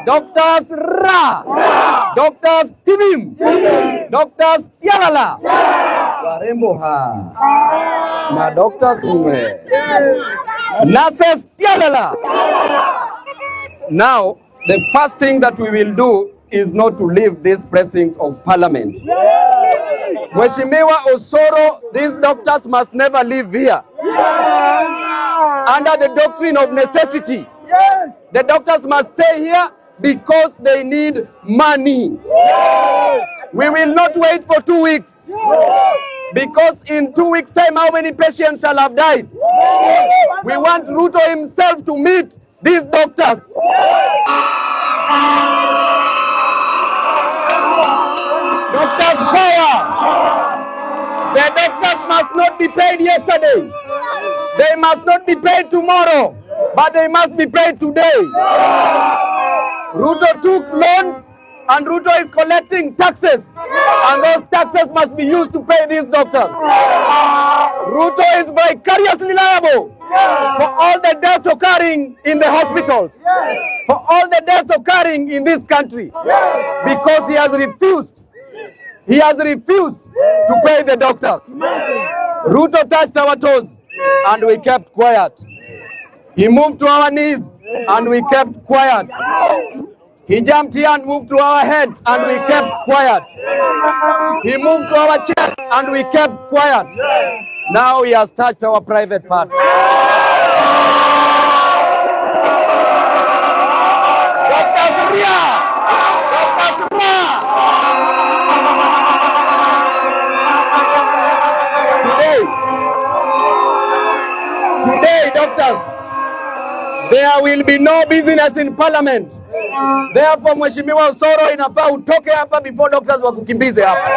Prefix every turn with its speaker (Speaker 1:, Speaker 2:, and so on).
Speaker 1: Doctors Ra, Doctors Tibim, Doctors Tialala, warembo na Doctors Ume, Nurses Tialala. Now, the first thing that we will do is not to leave these precincts of parliament. Mheshimiwa Osoro, these doctors must never leave here. Under the doctrine of necessity, the doctors must stay here because they need money. We will not wait for 2 weeks. Because in 2 weeks' time, how many patients shall have died? We want Ruto himself to meet these doctors. Doctors power. The doctors must not be paid yesterday. They must not be paid tomorrow, but they must be paid today. Ruto took loans and Ruto is collecting taxes, and those taxes must be used to pay these doctors. Ruto is vicariously liable for all the deaths occurring in the hospitals, for all the deaths occurring in this country, because he has refused to pay the doctors. Ruto touched our toes and we kept quiet. He moved to our knees and we kept quiet. He jumped here and moved to our heads and we kept quiet. He moved to our chest and we kept quiet. Now he has touched our private parts. Dr. Ria! Dr. Ria! Today, doctors, there will be no business in parliament. Therefore, Mheshimiwa Osoro, inafaa utoke hapa before doctors wakukimbize hapa.